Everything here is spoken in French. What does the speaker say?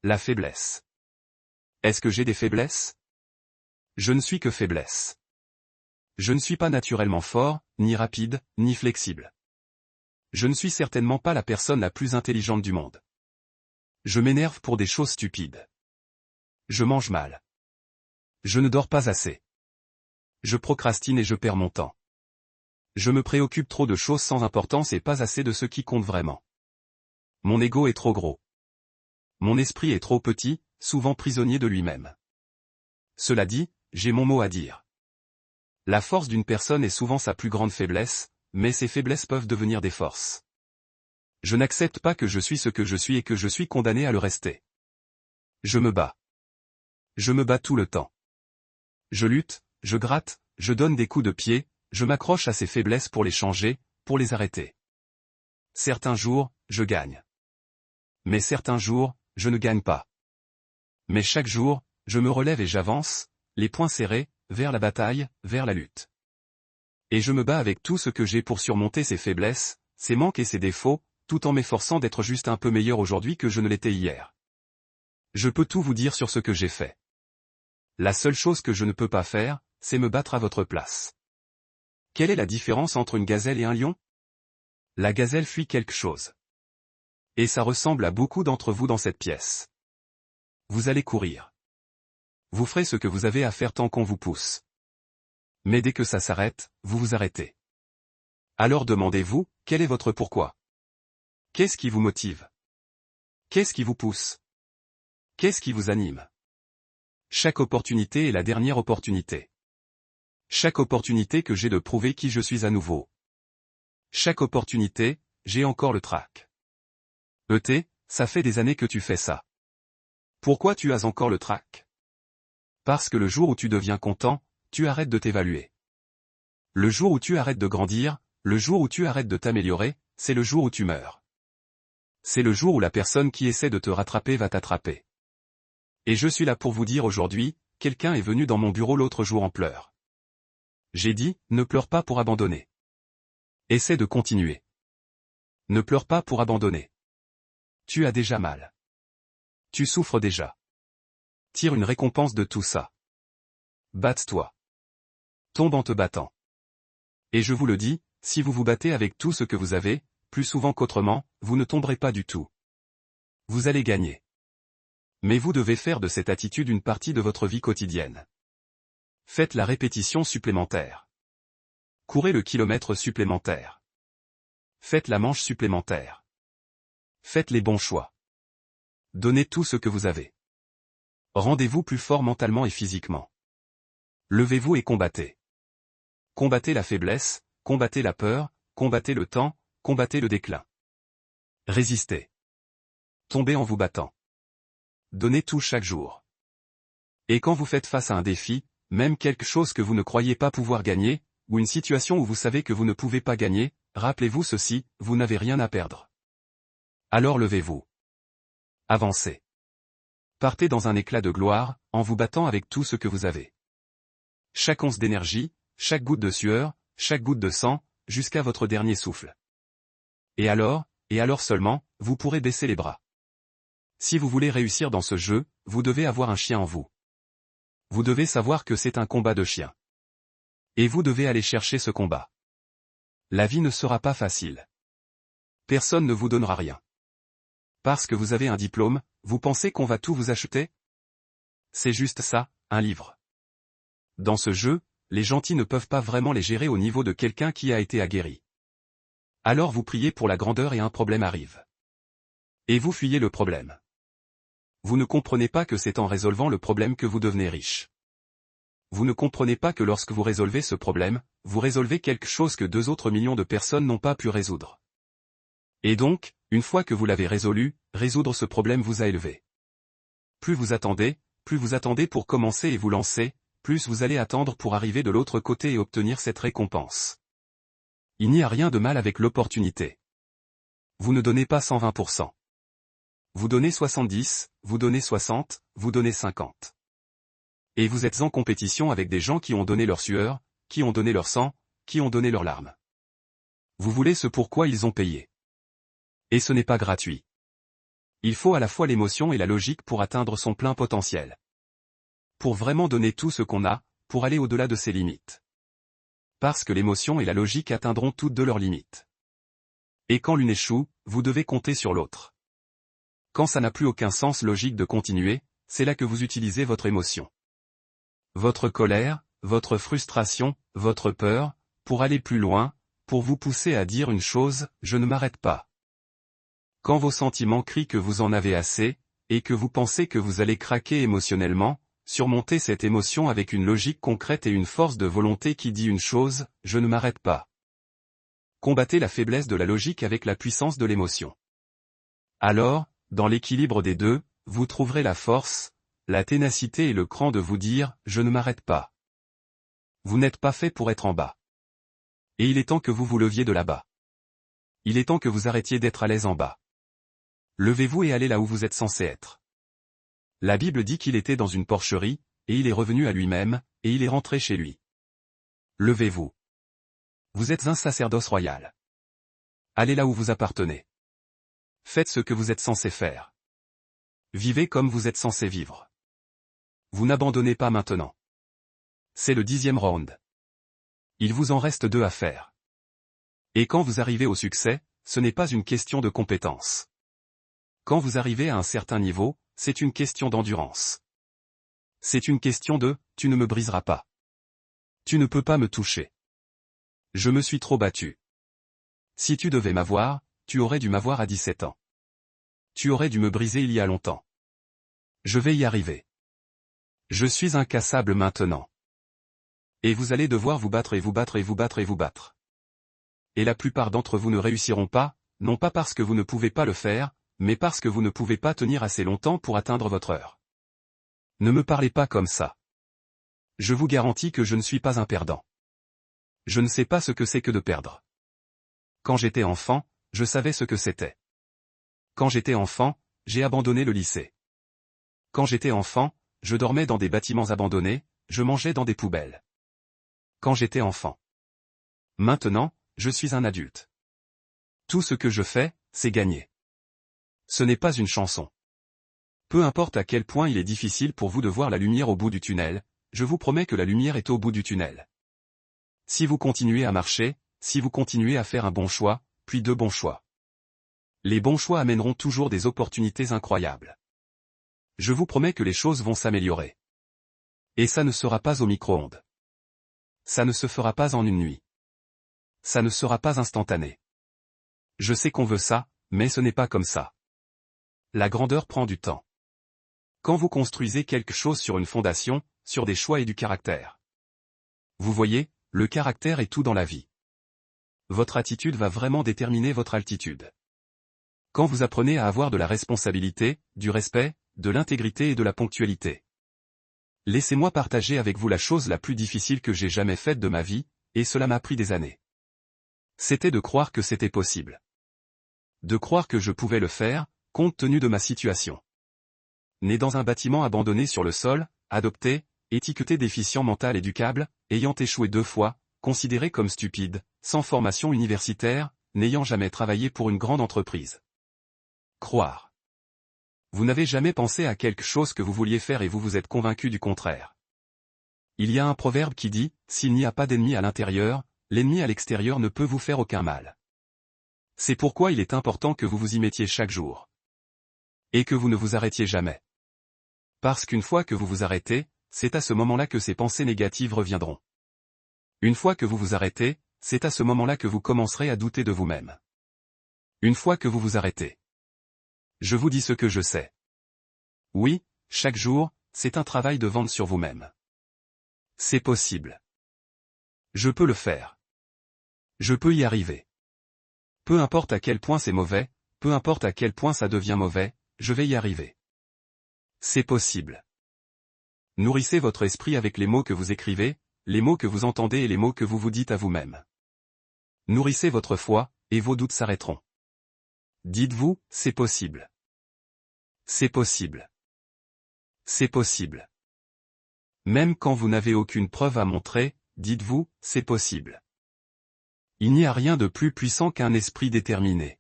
La faiblesse. Est-ce que j'ai des faiblesses? Je ne suis que faiblesse. Je ne suis pas naturellement fort, ni rapide, ni flexible. Je ne suis certainement pas la personne la plus intelligente du monde. Je m'énerve pour des choses stupides. Je mange mal. Je ne dors pas assez. Je procrastine et je perds mon temps. Je me préoccupe trop de choses sans importance et pas assez de ce qui compte vraiment. Mon ego est trop gros. Mon esprit est trop petit, souvent prisonnier de lui-même. Cela dit, j'ai mon mot à dire. La force d'une personne est souvent sa plus grande faiblesse, mais ses faiblesses peuvent devenir des forces. Je n'accepte pas que je suis ce que je suis et que je suis condamné à le rester. Je me bats. Je me bats tout le temps. Je lutte, je gratte, je donne des coups de pied, je m'accroche à ces faiblesses pour les changer, pour les arrêter. Certains jours, je gagne. Mais certains jours, je ne gagne pas. Mais chaque jour, je me relève et j'avance, les poings serrés, vers la bataille, vers la lutte. Et je me bats avec tout ce que j'ai pour surmonter ces faiblesses, ces manques et ces défauts, tout en m'efforçant d'être juste un peu meilleur aujourd'hui que je ne l'étais hier. Je peux tout vous dire sur ce que j'ai fait. La seule chose que je ne peux pas faire, c'est me battre à votre place. Quelle est la différence entre une gazelle et un lion? La gazelle fuit quelque chose. Et ça ressemble à beaucoup d'entre vous dans cette pièce. Vous allez courir. Vous ferez ce que vous avez à faire tant qu'on vous pousse. Mais dès que ça s'arrête, vous vous arrêtez. Alors demandez-vous, quel est votre pourquoi? Qu'est-ce qui vous motive? Qu'est-ce qui vous pousse? Qu'est-ce qui vous anime? Chaque opportunité est la dernière opportunité. Chaque opportunité que j'ai de prouver qui je suis à nouveau. Chaque opportunité, j'ai encore le trac. ET, ça fait des années que tu fais ça. Pourquoi tu as encore le trac? Parce que le jour où tu deviens content, tu arrêtes de t'évaluer. Le jour où tu arrêtes de grandir, le jour où tu arrêtes de t'améliorer, c'est le jour où tu meurs. C'est le jour où la personne qui essaie de te rattraper va t'attraper. Et je suis là pour vous dire aujourd'hui, quelqu'un est venu dans mon bureau l'autre jour en pleurs. J'ai dit, ne pleure pas pour abandonner. Essaie de continuer. Ne pleure pas pour abandonner. Tu as déjà mal. Tu souffres déjà. Tire une récompense de tout ça. Batte-toi. Tombe en te battant. Et je vous le dis, si vous vous battez avec tout ce que vous avez, plus souvent qu'autrement, vous ne tomberez pas du tout. Vous allez gagner. Mais vous devez faire de cette attitude une partie de votre vie quotidienne. Faites la répétition supplémentaire. Courez le kilomètre supplémentaire. Faites la manche supplémentaire. Faites les bons choix. Donnez tout ce que vous avez. Rendez-vous plus fort mentalement et physiquement. Levez-vous et combattez. Combattez la faiblesse, combattez la peur, combattez le temps, combattez le déclin. Résistez. Tombez en vous battant. Donnez tout chaque jour. Et quand vous faites face à un défi, même quelque chose que vous ne croyez pas pouvoir gagner, ou une situation où vous savez que vous ne pouvez pas gagner, rappelez-vous ceci, vous n'avez rien à perdre. Alors levez-vous. Avancez. Partez dans un éclat de gloire, en vous battant avec tout ce que vous avez. Chaque once d'énergie, chaque goutte de sueur, chaque goutte de sang, jusqu'à votre dernier souffle. Et alors seulement, vous pourrez baisser les bras. Si vous voulez réussir dans ce jeu, vous devez avoir un chien en vous. Vous devez savoir que c'est un combat de chien. Et vous devez aller chercher ce combat. La vie ne sera pas facile. Personne ne vous donnera rien. Parce que vous avez un diplôme, vous pensez qu'on va tout vous acheter? C'est juste ça, un livre. Dans ce jeu, les gentils ne peuvent pas vraiment les gérer au niveau de quelqu'un qui a été aguerri. Alors vous priez pour la grandeur et un problème arrive. Et vous fuyez le problème. Vous ne comprenez pas que c'est en résolvant le problème que vous devenez riche. Vous ne comprenez pas que lorsque vous résolvez ce problème, vous résolvez quelque chose que 2 autres millions de personnes n'ont pas pu résoudre. Et donc, une fois que vous l'avez résolu, résoudre ce problème vous a élevé. Plus vous attendez pour commencer et vous lancer, plus vous allez attendre pour arriver de l'autre côté et obtenir cette récompense. Il n'y a rien de mal avec l'opportunité. Vous ne donnez pas 120%. Vous donnez 70, vous donnez 60, vous donnez 50. Et vous êtes en compétition avec des gens qui ont donné leur sueur, qui ont donné leur sang, qui ont donné leurs larmes. Vous voulez ce pourquoi ils ont payé. Et ce n'est pas gratuit. Il faut à la fois l'émotion et la logique pour atteindre son plein potentiel. Pour vraiment donner tout ce qu'on a, pour aller au-delà de ses limites. Parce que l'émotion et la logique atteindront toutes de leurs limites. Et quand l'une échoue, vous devez compter sur l'autre. Quand ça n'a plus aucun sens logique de continuer, c'est là que vous utilisez votre émotion. Votre colère, votre frustration, votre peur, pour aller plus loin, pour vous pousser à dire une chose, je ne m'arrête pas. Quand vos sentiments crient que vous en avez assez, et que vous pensez que vous allez craquer émotionnellement, surmontez cette émotion avec une logique concrète et une force de volonté qui dit une chose, je ne m'arrête pas. Combattez la faiblesse de la logique avec la puissance de l'émotion. Alors, dans l'équilibre des deux, vous trouverez la force, la ténacité et le cran de vous dire, je ne m'arrête pas. Vous n'êtes pas fait pour être en bas. Et il est temps que vous vous leviez de là-bas. Il est temps que vous arrêtiez d'être à l'aise en bas. Levez-vous et allez là où vous êtes censé être. La Bible dit qu'il était dans une porcherie, et il est revenu à lui-même, et il est rentré chez lui. Levez-vous. Vous êtes un sacerdoce royal. Allez là où vous appartenez. Faites ce que vous êtes censé faire. Vivez comme vous êtes censé vivre. Vous n'abandonnez pas maintenant. C'est le 10e round. Il vous en reste 2 à faire. Et quand vous arrivez au succès, ce n'est pas une question de compétence. Quand vous arrivez à un certain niveau, c'est une question d'endurance. C'est une question de « tu ne me briseras pas. Tu ne peux pas me toucher. Je me suis trop battu. Si tu devais m'avoir, tu aurais dû m'avoir à 17 ans. Tu aurais dû me briser il y a longtemps. Je vais y arriver. Je suis incassable maintenant. Et vous allez devoir vous battre et vous battre et vous battre et vous battre. Et la plupart d'entre vous ne réussiront pas, non pas parce que vous ne pouvez pas le faire, mais parce que vous ne pouvez pas tenir assez longtemps pour atteindre votre heure. Ne me parlez pas comme ça. Je vous garantis que je ne suis pas un perdant. Je ne sais pas ce que c'est que de perdre. Quand j'étais enfant, je savais ce que c'était. Quand j'étais enfant, j'ai abandonné le lycée. Quand j'étais enfant, je dormais dans des bâtiments abandonnés, je mangeais dans des poubelles. Quand j'étais enfant. Maintenant, je suis un adulte. Tout ce que je fais, c'est gagner. Ce n'est pas une chanson. Peu importe à quel point il est difficile pour vous de voir la lumière au bout du tunnel, je vous promets que la lumière est au bout du tunnel. Si vous continuez à marcher, si vous continuez à faire un bon choix, puis 2 bons choix. Les bons choix amèneront toujours des opportunités incroyables. Je vous promets que les choses vont s'améliorer. Et ça ne sera pas au micro-ondes. Ça ne se fera pas en une nuit. Ça ne sera pas instantané. Je sais qu'on veut ça, mais ce n'est pas comme ça. La grandeur prend du temps. Quand vous construisez quelque chose sur une fondation, sur des choix et du caractère. Vous voyez, le caractère est tout dans la vie. Votre attitude va vraiment déterminer votre altitude. Quand vous apprenez à avoir de la responsabilité, du respect, de l'intégrité et de la ponctualité. Laissez-moi partager avec vous la chose la plus difficile que j'ai jamais faite de ma vie, et cela m'a pris des années. C'était de croire que c'était possible. De croire que je pouvais le faire, compte tenu de ma situation. Né dans un bâtiment abandonné sur le sol, adopté, étiqueté déficient mental éducable, ayant échoué 2 fois, considéré comme stupide, sans formation universitaire, n'ayant jamais travaillé pour une grande entreprise. Croire. Vous n'avez jamais pensé à quelque chose que vous vouliez faire et vous vous êtes convaincu du contraire. Il y a un proverbe qui dit, s'il n'y a pas d'ennemi à l'intérieur, l'ennemi à l'extérieur ne peut vous faire aucun mal. C'est pourquoi il est important que vous vous y mettiez chaque jour. Et que vous ne vous arrêtiez jamais. Parce qu'une fois que vous vous arrêtez, c'est à ce moment-là que ces pensées négatives reviendront. Une fois que vous vous arrêtez, c'est à ce moment-là que vous commencerez à douter de vous-même. Une fois que vous vous arrêtez. Je vous dis ce que je sais. Oui, chaque jour, c'est un travail de vente sur vous-même. C'est possible. Je peux le faire. Je peux y arriver. Peu importe à quel point c'est mauvais, peu importe à quel point ça devient mauvais, je vais y arriver. C'est possible. Nourrissez votre esprit avec les mots que vous écrivez, les mots que vous entendez et les mots que vous vous dites à vous-même. Nourrissez votre foi, et vos doutes s'arrêteront. Dites-vous, c'est possible. C'est possible. C'est possible. Même quand vous n'avez aucune preuve à montrer, dites-vous, c'est possible. Il n'y a rien de plus puissant qu'un esprit déterminé.